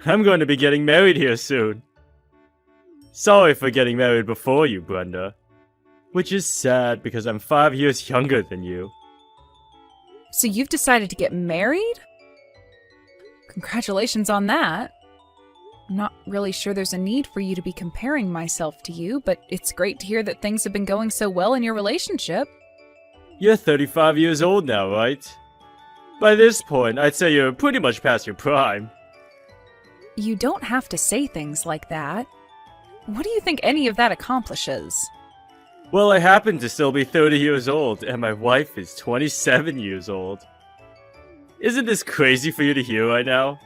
I'm going to be getting married here soon. Sorry for getting married before you, Brenda. Which is sad because I'm 5 years younger than you. So you've decided to get married? Congratulations on that. I'm not really sure there's a need for you to be comparing myself to you, but it's great to hear that things have been going so well in your relationship. You're 35 years old now, right? By this point, I'd say you're pretty much past your prime. You don't have to say things like that. What do you think any of that accomplishes? Well, I happen to still be 30 years old, and my wife is 27 years old. Isn't this crazy for you to hear right now?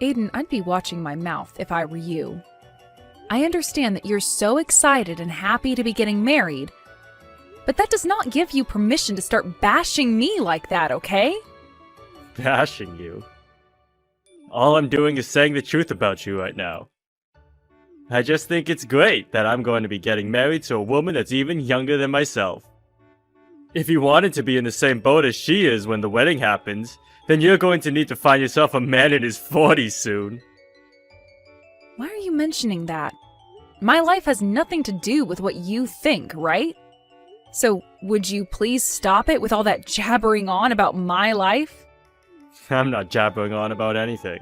Aiden, I'd be watching my mouth if I were you. I understand that you're so excited and happy to be getting married, but that does not give you permission to start bashing me like that, okay? Bashing you? All I'm doing is saying the truth about you right now. I just think it's great that I'm going to be getting married to a woman that's even younger than myself. If you wanted to be in the same boat as she is when the wedding happens, then you're going to need to find yourself a man in his 40s soon. Why are you mentioning that? My life has nothing to do with what you think, right? So, would you please stop it with all that jabbering on about my life? I'm not jabbering on about anything.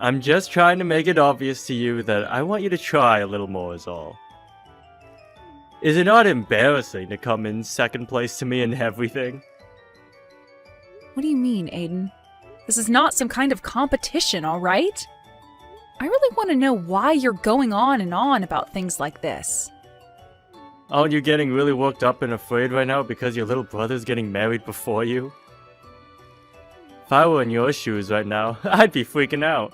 I'm just trying to make it obvious to you that I want you to try a little more is all. Is it not embarrassing to come in second place to me in everything? What do you mean, Aiden? This is not some kind of competition, alright? I really want to know why you're going on and on about things like this. Aren't you getting really worked up and afraid right now because your little brother's getting married before you? If I were in your shoes right now, I'd be freaking out.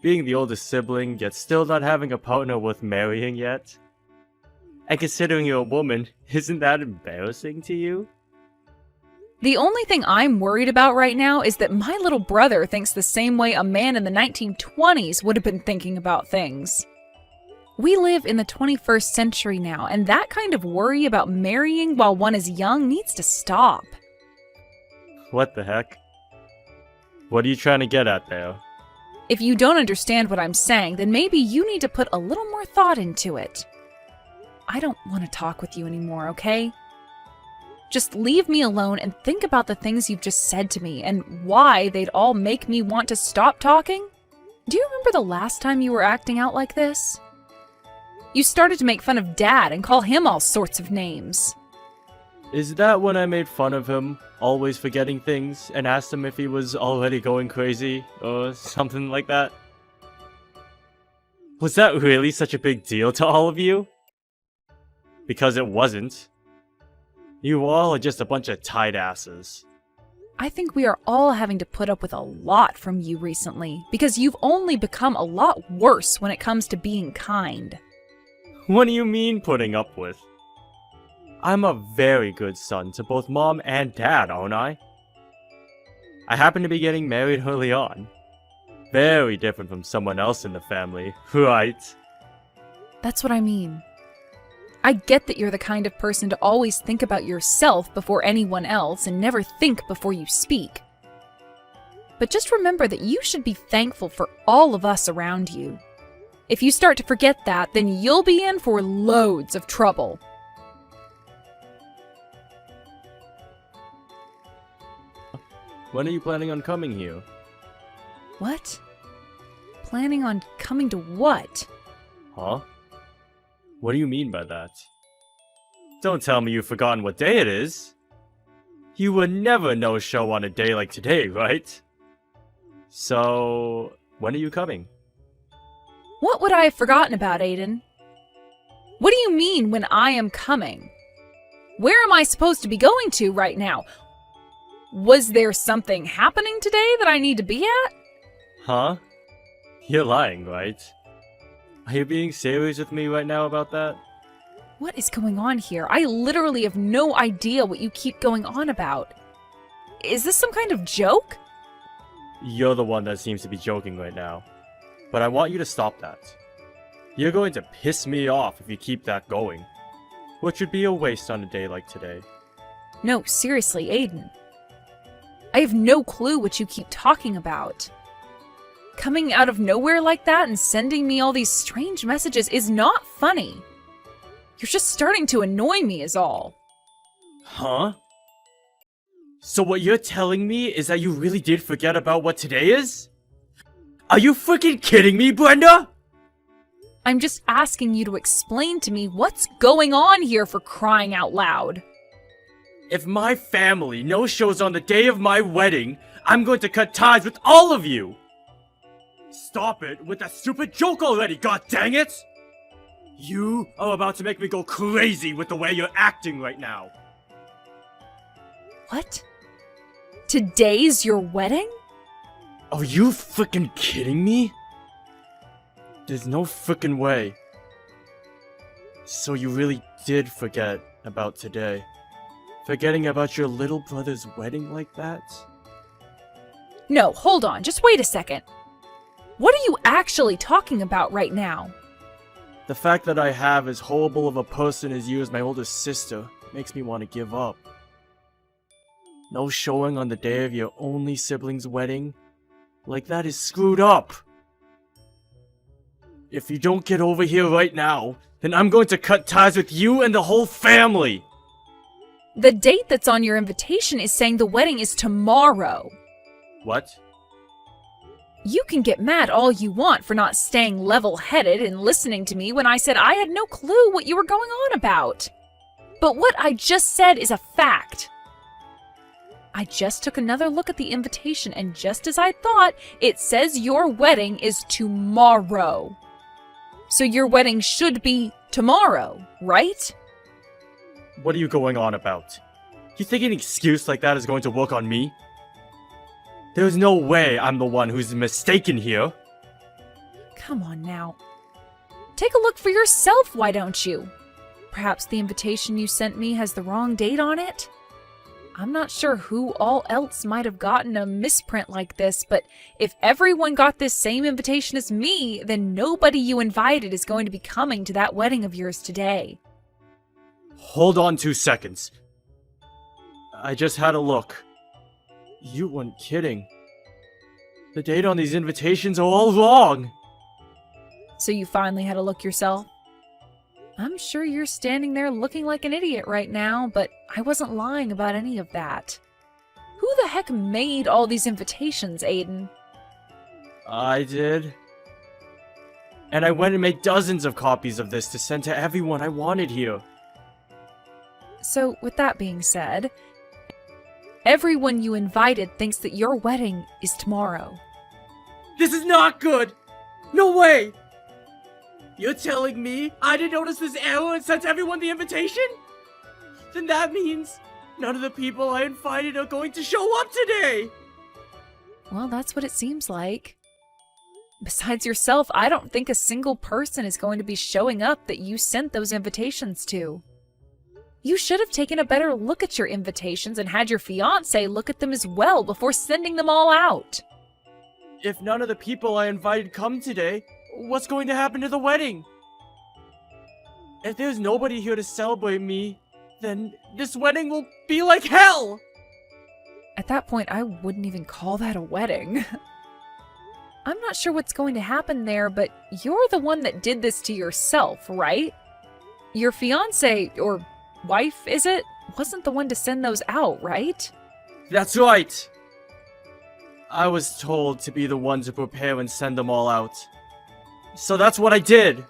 Being the oldest sibling, yet still not having a partner worth marrying yet? And considering you're a woman, isn't that embarrassing to you? The only thing I'm worried about right now is that my little brother thinks the same way a man in the 1920s would have been thinking about things. We live in the 21st century now, and that kind of worry about marrying while one is young needs to stop. What the heck? What are you trying to get at there? If you don't understand what I'm saying, then maybe you need to put a little more thought into it. I don't want to talk with you anymore, okay? Just leave me alone and think about the things you've just said to me and why they'd all make me want to stop talking. Do you remember the last time you were acting out like this? You started to make fun of Dad and call him all sorts of names. Is that when I made fun of him, always forgetting things, and asked him if he was already going crazy, or something like that? Was that really such a big deal to all of you? Because it wasn't. You all are just a bunch of tight asses. I think we are all having to put up with a lot from you recently, because you've only become a lot worse when it comes to being kind. What do you mean putting up with? I'm a very good son to both Mom and Dad, aren't I? I happen to be getting married early on. Very different from someone else in the family, right? That's what I mean. I get that you're the kind of person to always think about yourself before anyone else and never think before you speak. But just remember that you should be thankful for all of us around you. If you start to forget that, then you'll be in for loads of trouble. When are you planning on coming here? What? Planning on coming to what? Huh? What do you mean by that? Don't tell me you've forgotten what day it is. You would never no-show on a day like today, right? So, when are you coming? What would I have forgotten about, Aiden? What do you mean when I am coming? Where am I supposed to be going to right now? Was there something happening today that I need to be at? Huh? You're lying, right? Are you being serious with me right now about that? What is going on here? I literally have no idea what you keep going on about. Is this some kind of joke? You're the one that seems to be joking right now. But I want you to stop that. You're going to piss me off if you keep that going. Which would be a waste on a day like today. No, seriously, Aiden. I have no clue what you keep talking about. Coming out of nowhere like that and sending me all these strange messages is not funny. You're just starting to annoy me is all. Huh? So what you're telling me is that you really did forget about what today is? Are you freaking kidding me, Brenda? I'm just asking you to explain to me what's going on here, for crying out loud. If my family no-shows on the day of my wedding, I'm going to cut ties with all of you! Stop it with that stupid joke already, god dang it! You are about to make me go crazy with the way you're acting right now. What? Today's your wedding? Are you freaking kidding me? There's no freaking way. So you really did forget about today? Forgetting about your little brother's wedding like that? No, hold on, just wait a second. What are you actually talking about right now? The fact that I have as horrible of a person as you as my older sister makes me want to give up. No showing on the day of your only sibling's wedding? Like that is screwed up! If you don't get over here right now, then I'm going to cut ties with you and the whole family! The date that's on your invitation is saying the wedding is tomorrow. What? You can get mad all you want for not staying level-headed and listening to me when I said I had no clue what you were going on about. But what I just said is a fact. I just took another look at the invitation, and just as I thought, it says your wedding is tomorrow. So your wedding should be tomorrow, right? What are you going on about? You think an excuse like that is going to work on me? There's no way I'm the one who's mistaken here. Come on now. Take a look for yourself, why don't you? Perhaps the invitation you sent me has the wrong date on it? I'm not sure who all else might have gotten a misprint like this, but if everyone got this same invitation as me, then nobody you invited is going to be coming to that wedding of yours today. Hold on 2 seconds. I just had a look. You weren't kidding. The date on these invitations are all wrong. So you finally had a look yourself? I'm sure you're standing there looking like an idiot right now, but I wasn't lying about any of that. Who the heck made all these invitations, Aiden? I did. And I went and made dozens of copies of this to send to everyone I wanted here. So, with that being said, everyone you invited thinks that your wedding is tomorrow. This is not good! No way! You're telling me I didn't notice this error and sent everyone the invitation? Then that means none of the people I invited are going to show up today! Well, that's what it seems like. Besides yourself, I don't think a single person is going to be showing up that you sent those invitations to. You should have taken a better look at your invitations and had your fiancé look at them as well before sending them all out. If none of the people I invited come today, what's going to happen to the wedding? If there's nobody here to celebrate me, then this wedding will be like hell! At that point, I wouldn't even call that a wedding. I'm not sure what's going to happen there, but you're the one that did this to yourself, right? Your fiancé, or wife, is it? Wasn't the one to send those out, right? That's right! I was told to be the one to prepare and send them all out. So that's what I did!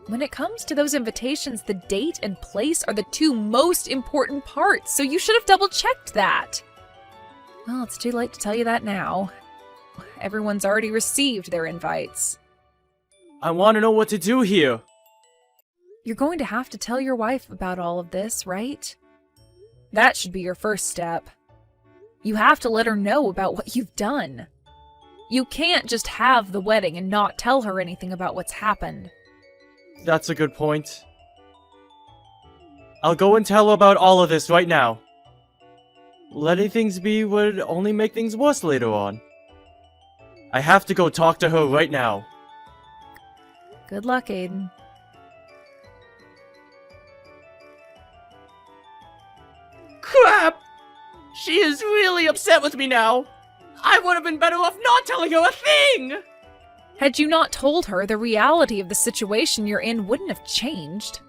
When it comes to those invitations, the date and place are the two most important parts, so you should have double-checked that. Well, it's too late to tell you that now. Everyone's already received their invites. I want to know what to do here. You're going to have to tell your wife about all of this, right? That should be your first step. You have to let her know about what you've done. You can't just have the wedding and not tell her anything about what's happened. That's a good point. I'll go and tell her about all of this right now. Letting things be would only make things worse later on. I have to go talk to her right now. Good luck, Aiden. Crap! She is really upset with me now. I would have been better off not telling her a thing! Had you not told her, the reality of the situation you're in wouldn't have changed.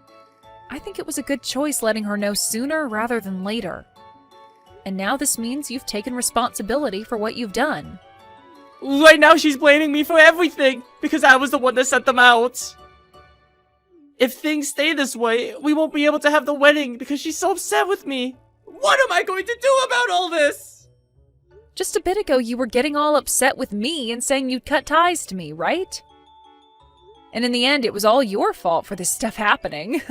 I think it was a good choice letting her know sooner rather than later. And now this means you've taken responsibility for what you've done. Right now she's blaming me for everything, because I was the one that sent them out. If things stay this way, we won't be able to have the wedding because she's so upset with me. What am I going to do about all this? Just a bit ago, you were getting all upset with me and saying you'd cut ties to me, right? And in the end, it was all your fault for this stuff happening.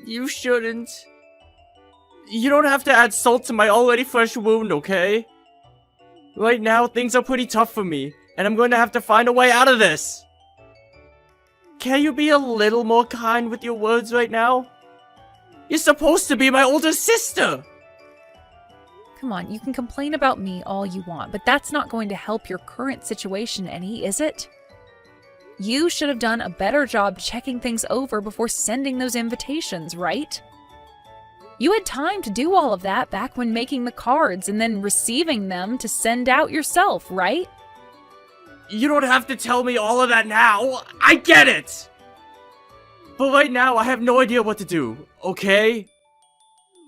You shouldn't. You don't have to add salt to my already fresh wound, okay? Right now, things are pretty tough for me, and I'm going to have to find a way out of this. Can you be a little more kind with your words right now? You're supposed to be my older sister! Come on, you can complain about me all you want, but that's not going to help your current situation any, is it? You should have done a better job checking things over before sending those invitations, right? You had time to do all of that back when making the cards and then receiving them to send out yourself, right? You don't have to tell me all of that now. I get it! But right now, I have no idea what to do, okay?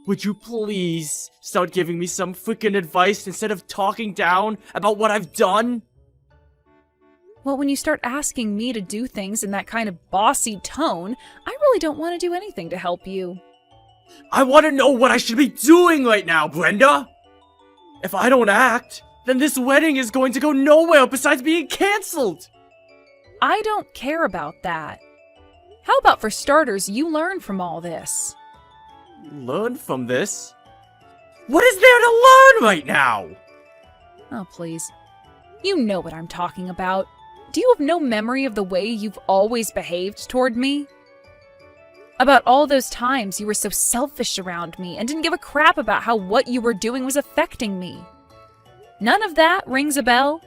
Would you please start giving me some freaking advice instead of talking down about what I've done? Well, when you start asking me to do things in that kind of bossy tone, I really don't want to do anything to help you. I want to know what I should be doing right now, Brenda! If I don't act, then this wedding is going to go nowhere besides being cancelled! I don't care about that. How about for starters, you learn from all this? Learn from this? What is there to learn right now? Oh, please. You know what I'm talking about. Do you have no memory of the way you've always behaved toward me? About all those times you were so selfish around me and didn't give a crap about how what you were doing was affecting me. None of that rings a bell?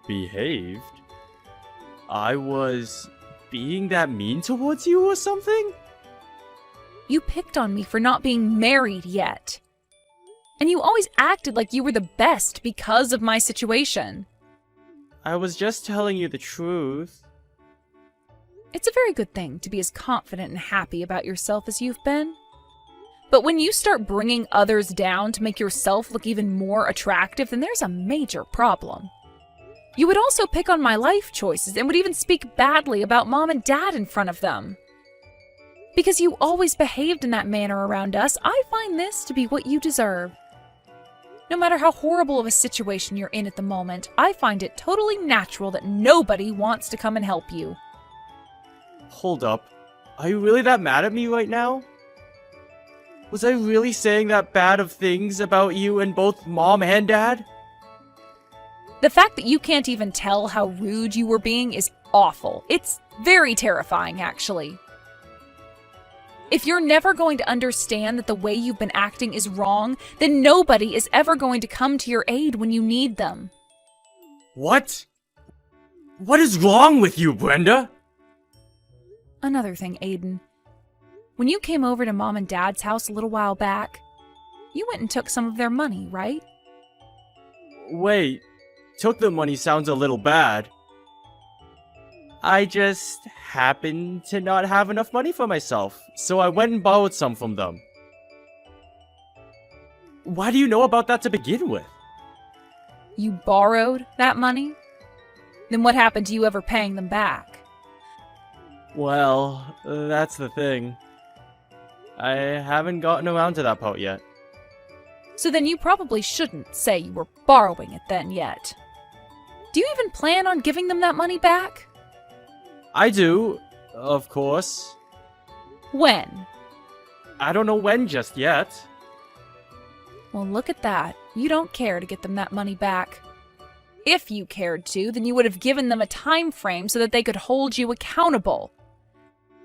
Behaved? I was being that mean towards you or something? You picked on me for not being married yet. And you always acted like you were the best because of my situation. I was just telling you the truth. It's a very good thing to be as confident and happy about yourself as you've been. But when you start bringing others down to make yourself look even more attractive, then there's a major problem. You would also pick on my life choices and would even speak badly about Mom and Dad in front of them. Because you always behaved in that manner around us, I find this to be what you deserve. No matter how horrible of a situation you're in at the moment, I find it totally natural that nobody wants to come and help you. Hold up. Are you really that mad at me right now? Was I really saying that bad of things about you and both Mom and Dad? The fact that you can't even tell how rude you were being is awful. It's very terrifying, actually. If you're never going to understand that the way you've been acting is wrong, then nobody is ever going to come to your aid when you need them. What? What is wrong with you, Brenda? Another thing, Aiden. When you came over to Mom and Dad's house a little while back, you went and took some of their money, right? Wait, took the money sounds a little bad. I just happened to not have enough money for myself, so I went and borrowed some from them. Why do you know about that to begin with? You borrowed that money? Then what happened to you ever paying them back? Well, that's the thing. I haven't gotten around to that part yet. So then you probably shouldn't say you were borrowing it then yet. Do you even plan on giving them that money back? I do, of course. When? I don't know when just yet. Well, look at that. You don't care to get them that money back. If you cared to, then you would have given them a time frame so that they could hold you accountable.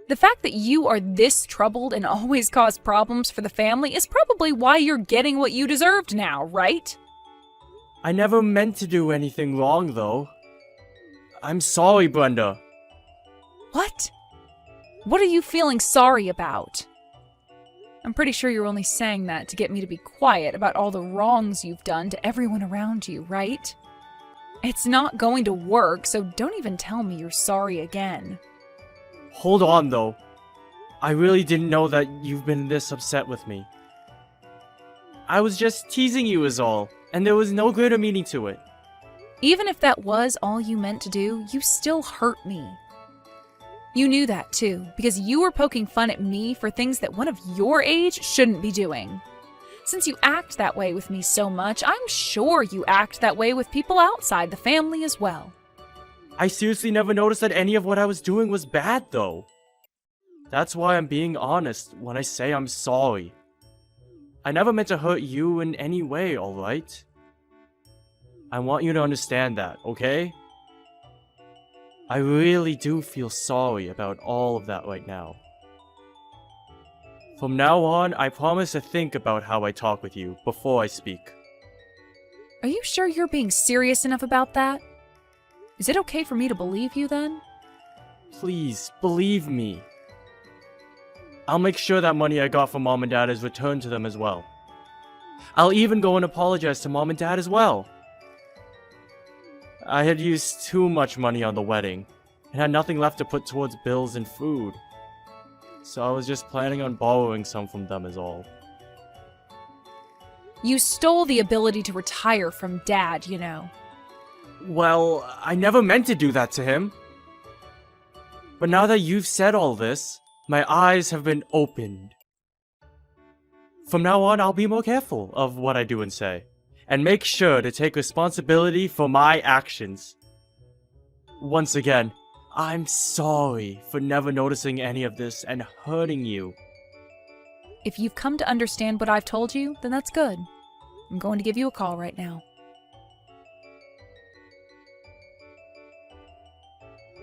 The fact that you are this troubled and always cause problems for the family is probably why you're getting what you deserved now, right? I never meant to do anything wrong, though. I'm sorry, Brenda. What? What are you feeling sorry about? I'm pretty sure you're only saying that to get me to be quiet about all the wrongs you've done to everyone around you, right? It's not going to work, so don't even tell me you're sorry again. Hold on, though. I really didn't know that you've been this upset with me. I was just teasing you is all, and there was no greater meaning to it. Even if that was all you meant to do, you still hurt me. You knew that too, because you were poking fun at me for things that one of your age shouldn't be doing. Since you act that way with me so much, I'm sure you act that way with people outside the family as well. I seriously never noticed that any of what I was doing was bad, though. That's why I'm being honest when I say I'm sorry. I never meant to hurt you in any way, alright? I want you to understand that, okay? I really do feel sorry about all of that right now. From now on, I promise to think about how I talk with you before I speak. Are you sure you're being serious enough about that? Is it okay for me to believe you then? Please, believe me. I'll make sure that money I got from Mom and Dad is returned to them as well. I'll even go and apologize to Mom and Dad as well. I had used too much money on the wedding, and had nothing left to put towards bills and food. So I was just planning on borrowing some from them is all. You stole the ability to retire from Dad, you know. Well, I never meant to do that to him. But now that you've said all this, my eyes have been opened. From now on, I'll be more careful of what I do and say, and make sure to take responsibility for my actions. Once again, I'm sorry for never noticing any of this and hurting you. If you've come to understand what I've told you, then that's good. I'm going to give you a call right now.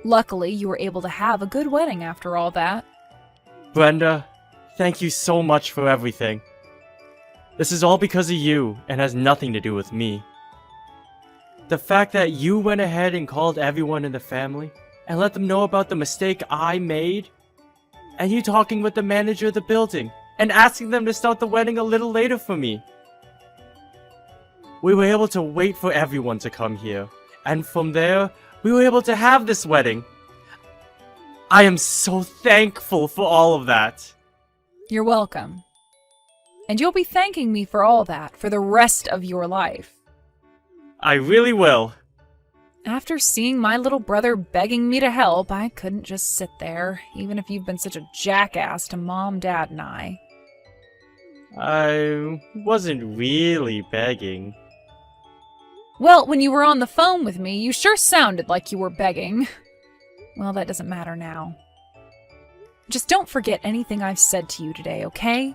Luckily, you were able to have a good wedding after all that. Brenda, thank you so much for everything. This is all because of you and has nothing to do with me. The fact that you went ahead and called everyone in the family and let them know about the mistake I made, and you talking with the manager of the building and asking them to start the wedding a little later for me. We were able to wait for everyone to come here, and from there, we were able to have this wedding. I am so thankful for all of that. You're welcome. And you'll be thanking me for all that for the rest of your life. I really will. After seeing my little brother begging me to help, I couldn't just sit there, even if you've been such a jackass to Mom, Dad, and I. I wasn't really begging. Well, when you were on the phone with me, you sure sounded like you were begging. Well, that doesn't matter now. Just don't forget anything I've said to you today, okay?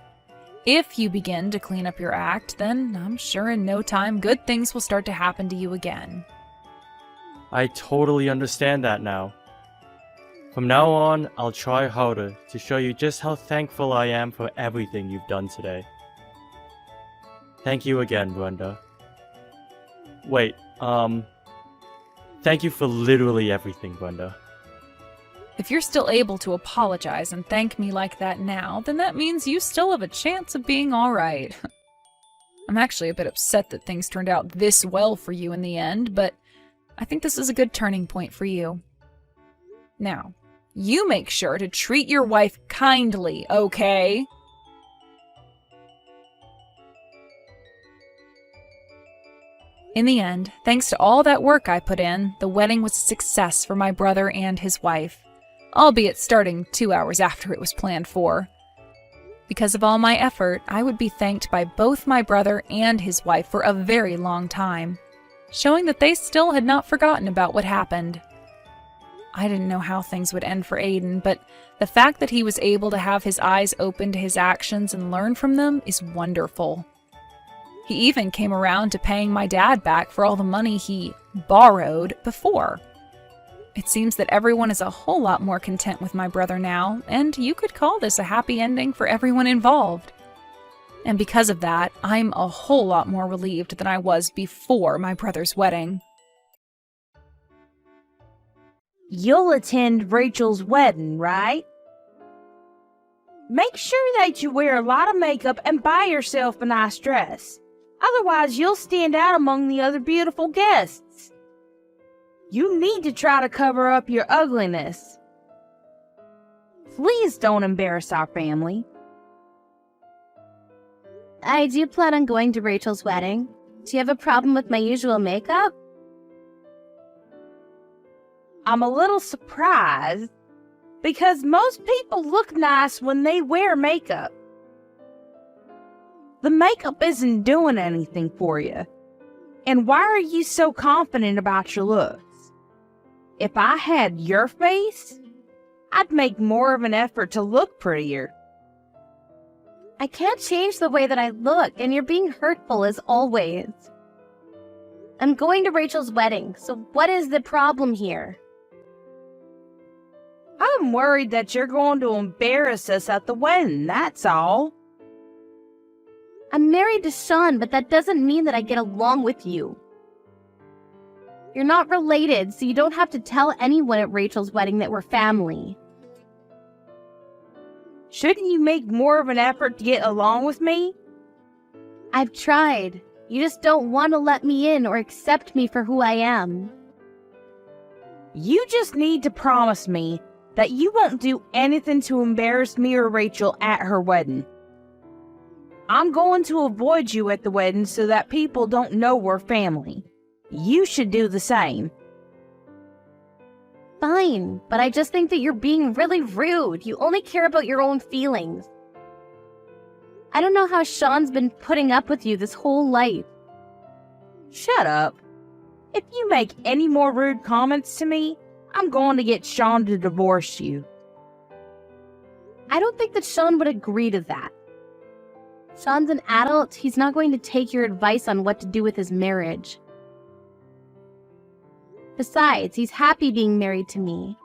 If you begin to clean up your act, then I'm sure in no time good things will start to happen to you again. I totally understand that now. From now on, I'll try harder to show you just how thankful I am for everything you've done today. Thank you again, Brenda. Wait, thank you for literally everything, Brenda. If you're still able to apologize and thank me like that now, then that means you still have a chance of being alright. I'm actually a bit upset that things turned out this well for you in the end, but I think this is a good turning point for you. Now, you make sure to treat your wife kindly, okay? In the end, thanks to all that work I put in, the wedding was a success for my brother and his wife, albeit starting 2 hours after it was planned for. Because of all my effort, I would be thanked by both my brother and his wife for a very long time, showing that they still had not forgotten about what happened. I didn't know how things would end for Aiden, but the fact that he was able to have his eyes open to his actions and learn from them is wonderful. He even came around to paying my dad back for all the money he borrowed before. It seems that everyone is a whole lot more content with my brother now, and you could call this a happy ending for everyone involved. And because of that, I'm a whole lot more relieved than I was before my brother's wedding. You'll attend Rachel's wedding, right? Make sure that you wear a lot of makeup and buy yourself a nice dress. Otherwise, you'll stand out among the other beautiful guests. You need to try to cover up your ugliness. Please don't embarrass our family. I do plan on going to Rachel's wedding. Do you have a problem with my usual makeup? I'm a little surprised because most people look nice when they wear makeup. The makeup isn't doing anything for you. And why are you so confident about your looks? If I had your face, I'd make more of an effort to look prettier. I can't change the way that I look, and you're being hurtful as always. I'm going to Rachel's wedding, so what is the problem here? I'm worried that you're going to embarrass us at the wedding, that's all. I'm married to Sean, but that doesn't mean that I get along with you. You're not related, so you don't have to tell anyone at Rachel's wedding that we're family. Shouldn't you make more of an effort to get along with me? I've tried. You just don't want to let me in or accept me for who I am. You just need to promise me that you won't do anything to embarrass me or Rachel at her wedding. I'm going to avoid you at the wedding so that people don't know we're family. You should do the same. Fine, but I just think that you're being really rude. You only care about your own feelings. I don't know how Sean's been putting up with you this whole life. Shut up. If you make any more rude comments to me, I'm going to get Sean to divorce you. I don't think that Sean would agree to that. Sean's an adult. He's not going to take your advice on what to do with his marriage. Besides, he's happy being married to me.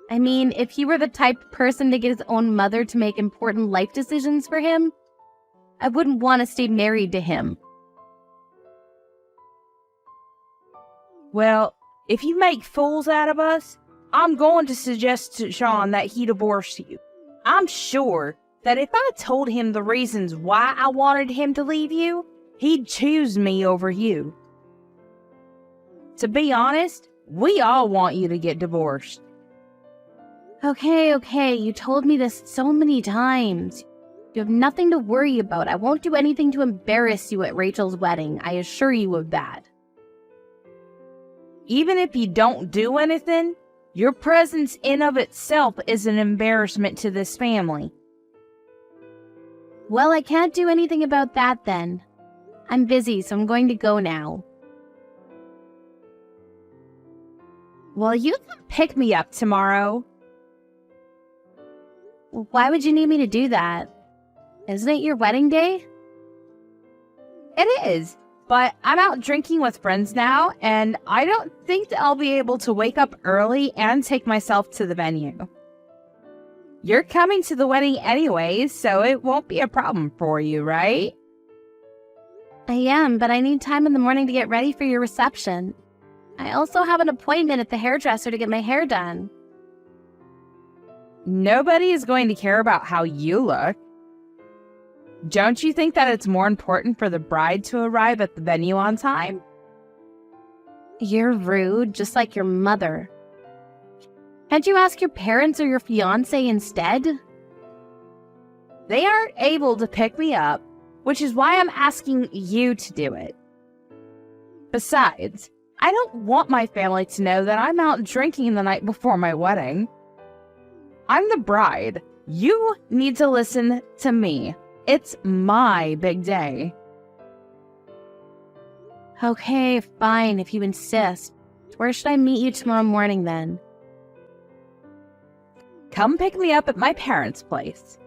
I mean, if he were the type of person to get his own mother to make important life decisions for him, I wouldn't want to stay married to him. Well, if you make fools out of us, I'm going to suggest to Sean that he divorce you. I'm sure that if I told him the reasons why I wanted him to leave you, he'd choose me over you. To be honest, we all want you to get divorced. Okay, you told me this so many times. You have nothing to worry about. I won't do anything to embarrass you at Rachel's wedding. I assure you of that. Even if you don't do anything, your presence in of itself is an embarrassment to this family. Well, I can't do anything about that then. I'm busy, so I'm going to go now. Well, you can pick me up tomorrow. Why would you need me to do that? Isn't it your wedding day? It is, but I'm out drinking with friends now, and I don't think that I'll be able to wake up early and take myself to the venue. You're coming to the wedding anyways, so it won't be a problem for you, right? I am, but I need time in the morning to get ready for your reception. I also have an appointment at the hairdresser to get my hair done. Nobody is going to care about how you look. Don't you think that it's more important for the bride to arrive at the venue on time? You're rude, just like your mother. Can't you ask your parents or your fiancé instead? They aren't able to pick me up, which is why I'm asking you to do it. Besides, I don't want my family to know that I'm out drinking the night before my wedding. I'm the bride. You need to listen to me. It's my big day. Okay, fine, if you insist. Where should I meet you tomorrow morning then? Come pick me up at my parents' place.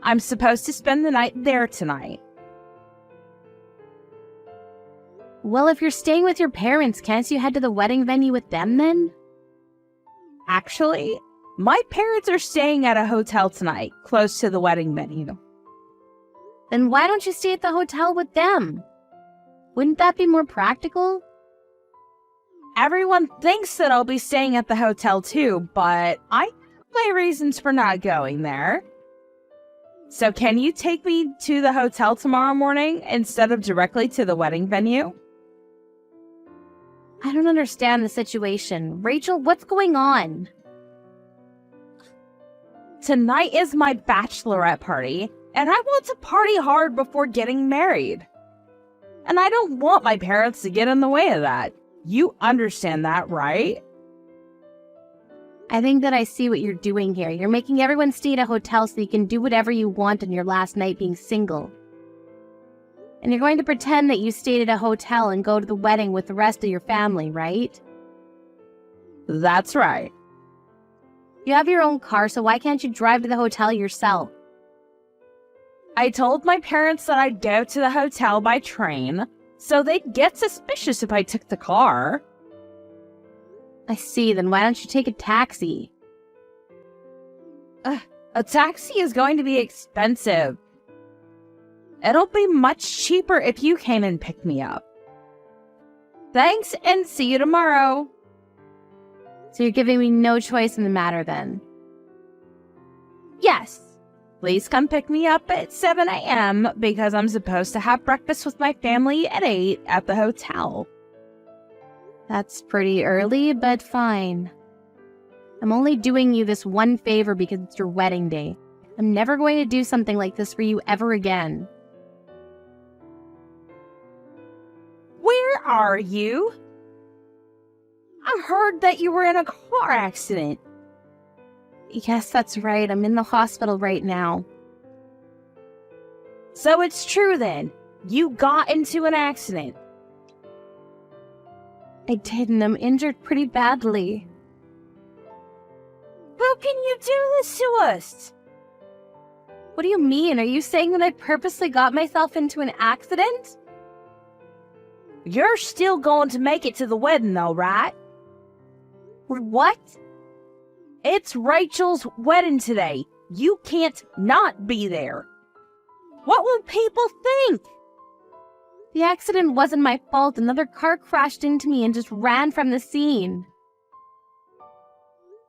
I'm supposed to spend the night there tonight. Well, if you're staying with your parents, can't you head to the wedding venue with them then? Actually, my parents are staying at a hotel tonight, close to the wedding venue. Then why don't you stay at the hotel with them? Wouldn't that be more practical? Everyone thinks that I'll be staying at the hotel too, but I my reasons for not going there. So can you take me to the hotel tomorrow morning instead of directly to the wedding venue? I don't understand the situation. Rachel, what's going on? Tonight is my bachelorette party, and I want to party hard before getting married. And I don't want my parents to get in the way of that. You understand that, right? I think that I see what you're doing here. You're making everyone stay at a hotel so you can do whatever you want on your last night being single. And you're going to pretend that you stayed at a hotel and go to the wedding with the rest of your family, right? That's right. You have your own car, so why can't you drive to the hotel yourself? I told my parents that I'd go to the hotel by train, so they'd get suspicious if I took the car. I see, then why don't you take a taxi? A taxi is going to be expensive. It'll be much cheaper if you came and picked me up. Thanks, and see you tomorrow. So you're giving me no choice in the matter then? Yes. Please come pick me up at 7 a.m. because I'm supposed to have breakfast with my family at 8 at the hotel. That's pretty early, but fine. I'm only doing you this one favor because it's your wedding day. I'm never going to do something like this for you ever again. Where are you? I heard that you were in a car accident. Yes, that's right. I'm in the hospital right now. So it's true then. You got into an accident. I did, and I'm injured pretty badly. How can you do this to us? What do you mean? Are you saying that I purposely got myself into an accident? You're still going to make it to the wedding though, right? What? It's Rachel's wedding today. You can't not be there. What will people think? The accident wasn't my fault. Another car crashed into me and just ran from the scene.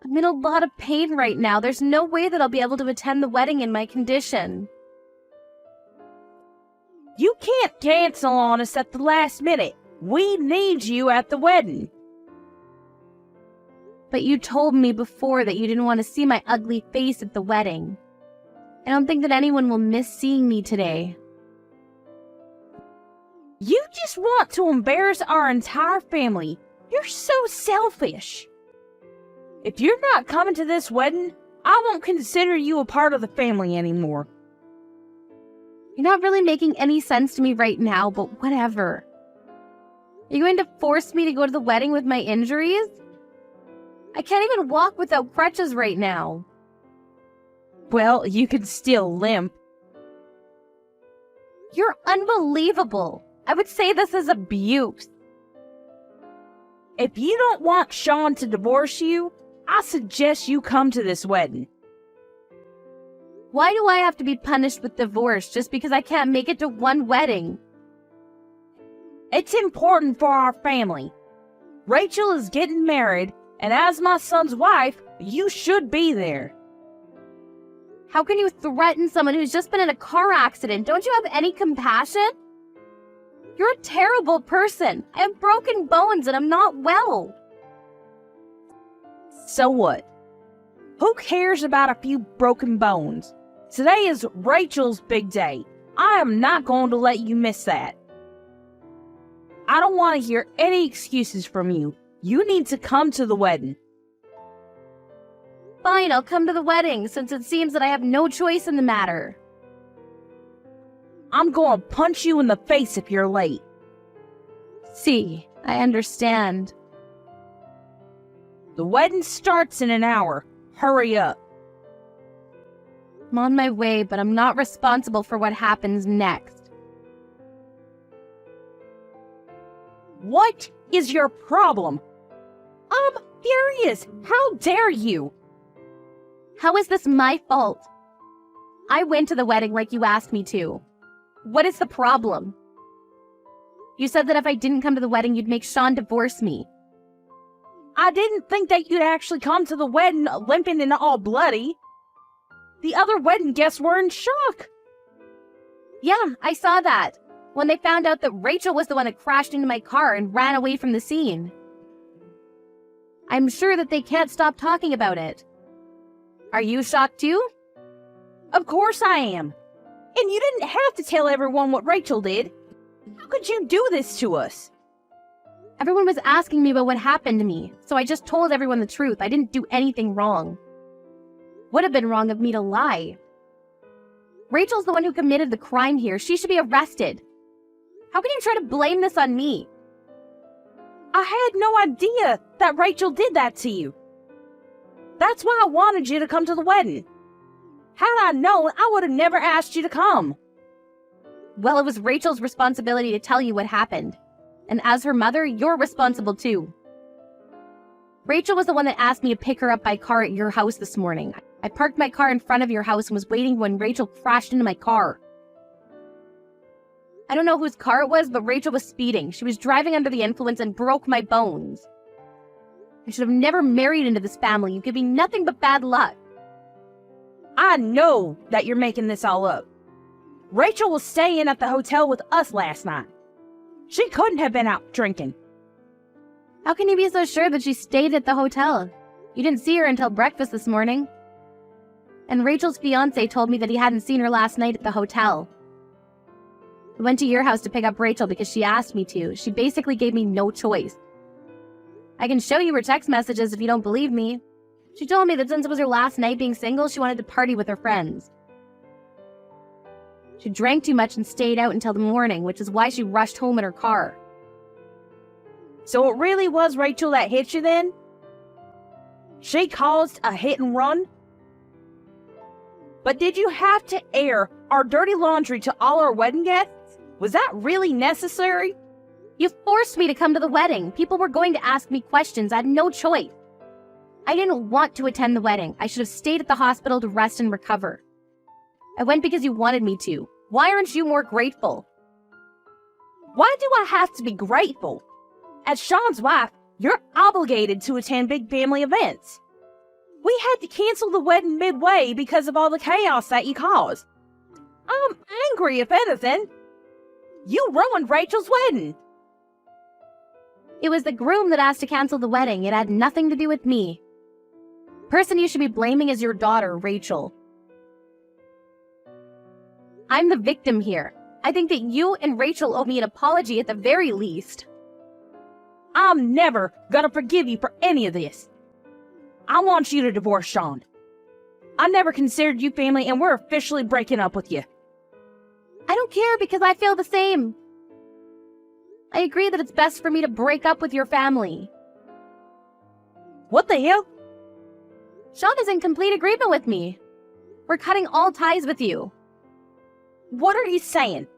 I'm in a lot of pain right now. There's no way that I'll be able to attend the wedding in my condition. You can't cancel on us at the last minute. We need you at the wedding. But you told me before that you didn't want to see my ugly face at the wedding. I don't think that anyone will miss seeing me today. You just want to embarrass our entire family. You're so selfish. If you're not coming to this wedding, I won't consider you a part of the family anymore. You're not really making any sense to me right now, but whatever. Are you going to force me to go to the wedding with my injuries? I can't even walk without crutches right now. Well, you can still limp. You're unbelievable. I would say this is abuse. If you don't want Sean to divorce you, I suggest you come to this wedding. Why do I have to be punished with divorce just because I can't make it to one wedding? It's important for our family. Rachel is getting married, and as my son's wife, you should be there. How can you threaten someone who's just been in a car accident? Don't you have any compassion? You're a terrible person. I have broken bones and I'm not well. So what? Who cares about a few broken bones? Today is Rachel's big day. I am not going to let you miss that. I don't want to hear any excuses from you. You need to come to the wedding. Fine, I'll come to the wedding since it seems that I have no choice in the matter. I'm going to punch you in the face if you're late. See, I understand. The wedding starts in an hour. Hurry up. I'm on my way, but I'm not responsible for what happens next. What is your problem? I'm furious. How dare you? How is this my fault? I went to the wedding like you asked me to. What is the problem? You said that if I didn't come to the wedding, you'd make Sean divorce me. I didn't think that you'd actually come to the wedding limping and all bloody. The other wedding guests were in shock. Yeah, I saw that. When they found out that Rachel was the one that crashed into my car and ran away from the scene. I'm sure that they can't stop talking about it. Are you shocked too? Of course I am. And you didn't have to tell everyone what Rachel did. How could you do this to us? Everyone was asking me about what happened to me, so I just told everyone the truth. I didn't do anything wrong. Would have been wrong of me to lie. Rachel's the one who committed the crime here. She should be arrested. How can you try to blame this on me? I had no idea that Rachel did that to you. That's why I wanted you to come to the wedding. Had I known, I would have never asked you to come. Well, it was Rachel's responsibility to tell you what happened. And as her mother, you're responsible too. Rachel was the one that asked me to pick her up by car at your house this morning. I parked my car in front of your house and was waiting when Rachel crashed into my car. I don't know whose car it was, but Rachel was speeding. She was driving under the influence and broke my bones. I should have never married into this family. You give me nothing but bad luck. I know that you're making this all up. Rachel was staying at the hotel with us last night. She couldn't have been out drinking. How can you be so sure that she stayed at the hotel? You didn't see her until breakfast this morning. And Rachel's fiancé told me that he hadn't seen her last night at the hotel. I went to your house to pick up Rachel because she asked me to. She basically gave me no choice. I can show you her text messages if you don't believe me. She told me that since it was her last night being single, she wanted to party with her friends. She drank too much and stayed out until the morning, which is why she rushed home in her car. So it really was Rachel that hit you then? She caused a hit and run? But did you have to air our dirty laundry to all our wedding guests? Was that really necessary? You forced me to come to the wedding. People were going to ask me questions. I had no choice. I didn't want to attend the wedding. I should have stayed at the hospital to rest and recover. I went because you wanted me to. Why aren't you more grateful? Why do I have to be grateful? As Sean's wife, you're obligated to attend big family events. We had to cancel the wedding midway because of all the chaos that you caused. I'm angry, if anything. You ruined Rachel's wedding. It was the groom that asked to cancel the wedding. It had nothing to do with me. The person you should be blaming is your daughter, Rachel. I'm the victim here. I think that you and Rachel owe me an apology at the very least. I'm never gonna forgive you for any of this. I want you to divorce Sean. I never considered you family and we're officially breaking up with you. I don't care because I feel the same. I agree that it's best for me to break up with your family. What the hell? Sean is in complete agreement with me. We're cutting all ties with you. What are you saying?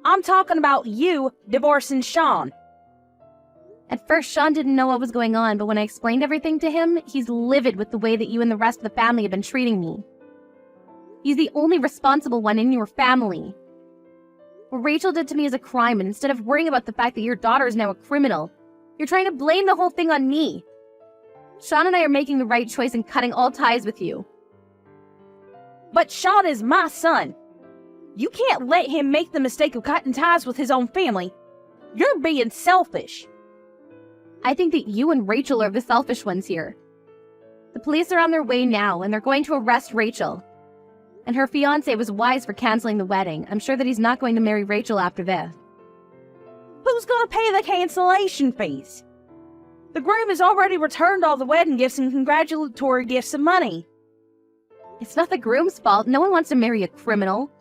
I'm talking about you divorcing Sean. At first, Sean didn't know what was going on, but when I explained everything to him, he's livid with the way that you and the rest of the family have been treating me. He's the only responsible one in your family. What Rachel did to me is a crime, and instead of worrying about the fact that your daughter is now a criminal, you're trying to blame the whole thing on me. Sean and I are making the right choice in cutting all ties with you. But Sean is my son. You can't let him make the mistake of cutting ties with his own family. You're being selfish. I think that you and Rachel are the selfish ones here. The police are on their way now, and they're going to arrest Rachel. And her fiancé was wise for canceling the wedding. I'm sure that he's not going to marry Rachel after this. Who's gonna pay the cancellation fees? The groom has already returned all the wedding gifts and congratulatory gifts and money. It's not the groom's fault. No one wants to marry a criminal.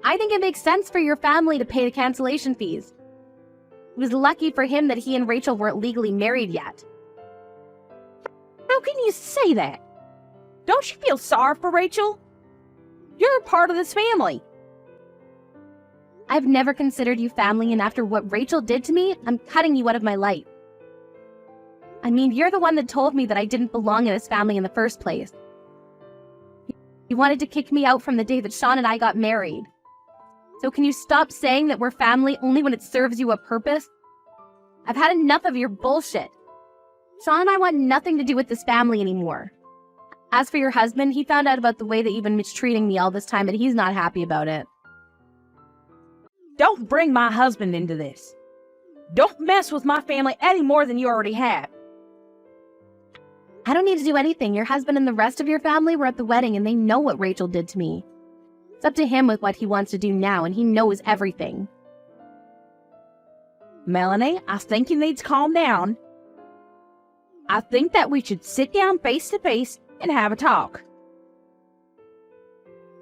I think it makes sense for your family to pay the cancellation fees. It was lucky for him that he and Rachel weren't legally married yet. How can you say that? Don't you feel sorry for Rachel? You're a part of this family. I've never considered you family, and after what Rachel did to me, I'm cutting you out of my life. I mean, you're the one that told me that I didn't belong in his family in the first place. You wanted to kick me out from the day that Sean and I got married. So can you stop saying that we're family only when it serves you a purpose? I've had enough of your bullshit. Sean and I want nothing to do with this family anymore. As for your husband, he found out about the way that you've been mistreating me all this time, and he's not happy about it. Don't bring my husband into this. Don't mess with my family any more than you already have. I don't need to do anything. Your husband and the rest of your family were at the wedding, and they know what Rachel did to me. It's up to him with what he wants to do now, and he knows everything. Melanie, I think you need to calm down. I think that we should sit down face to face and have a talk.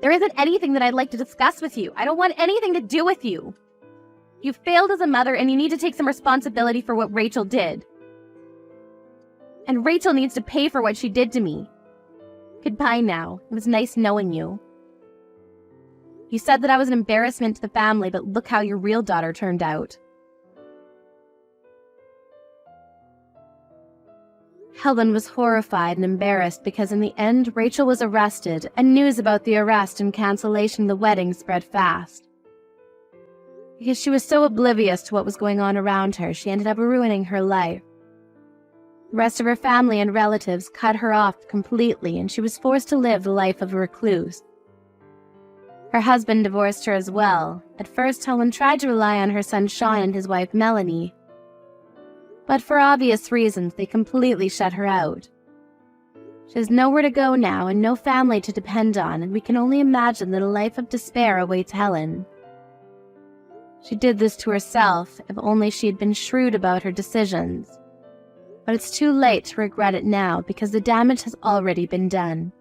There isn't anything that I'd like to discuss with you. I don't want anything to do with you. You failed as a mother, and you need to take some responsibility for what Rachel did. And Rachel needs to pay for what she did to me. Goodbye now. It was nice knowing you. You said that I was an embarrassment to the family, but look how your real daughter turned out. Helen was horrified and embarrassed because in the end, Rachel was arrested, and news about the arrest and cancellation of the wedding spread fast. Because she was so oblivious to what was going on around her, she ended up ruining her life. The rest of her family and relatives cut her off completely, and she was forced to live the life of a recluse. Her husband divorced her as well. At first, Helen tried to rely on her son Sean and his wife Melanie, but for obvious reasons, they completely shut her out. She has nowhere to go now and no family to depend on, and we can only imagine that a life of despair awaits Helen. She did this to herself, if only she had been shrewd about her decisions. But it's too late to regret it now because the damage has already been done.